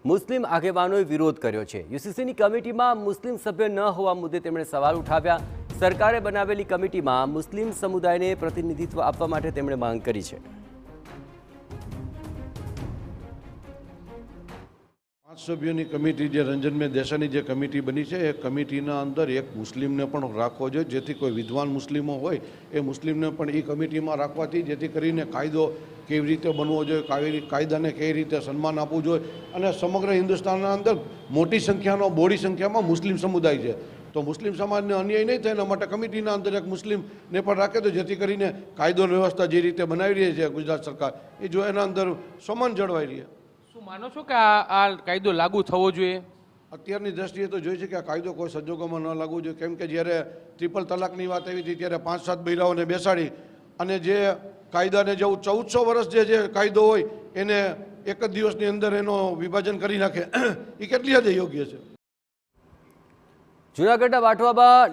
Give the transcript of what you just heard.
મુસ્લિમ આગેવાનોએ વિરોધ કર્યો છે। યુસીસીની કમિટીમાં મુસ્લિમ સભ્ય ન હોવા મુદ્દે તેમણે સવાલ ઉઠાવ્યા। સરકારે બનાવેલી કમિટીમાં મુસ્લિમ સમુદાયને પ્રતિનિધિત્વ આપવા માટે તેમણે માંગ કરી છે। 5 સભ્યોની કમિટી જે રંજનભાઈ દેસાઈની જે કમિટી બની છે એ કમિટીના અંદર એક મુસ્લિમને પણ રાખવો જોઈએ, જેથી કોઈ વિદ્વાન મુસ્લિમો હોય એ મુસ્લિમને પણ એ કમિટીમાં રાખવાથી જેથી કરીને કાયદો કેવી રીતે બનવો જોઈએ, કાયદાને કેવી રીતે સન્માન આપવું જોઈએ। અને સમગ્ર હિન્દુસ્તાનના અંદર મોટી સંખ્યાનો બોડી સંખ્યામાં મુસ્લિમ સમુદાય છે, તો મુસ્લિમ સમાજને અન્યાય નહીં થાય એના માટે કમિટીના અંદર એક મુસ્લિમને પણ રાખે તો જેથી કરીને કાયદો વ્યવસ્થા જે રીતે બનાવી રહી છે ગુજરાત સરકાર એ જો એના અંદર સમાન જળવાઈ રહે। શું માનો છો કે આ કાયદો લાગુ થવો જોઈએ? અત્યારની દ્રષ્ટિએ તો જોઈએ છે કે આ કાયદો કોઈ સંજોગોમાં ન લાગવો જોઈએ, કેમ કે જ્યારે ટ્રિપલ તલાકની વાત આવી હતી ત્યારે 5-7 બૈરાઓને બેસાડી અને જે કાયદાને જેવું 1400 વર્ષ જે કાયદો હોય એને એક જ દિવસની અંદર એનો વિભાજન કરી નાખે એ કેટલી હદે યોગ્ય છે? જૂનાગઢના વાટવામાં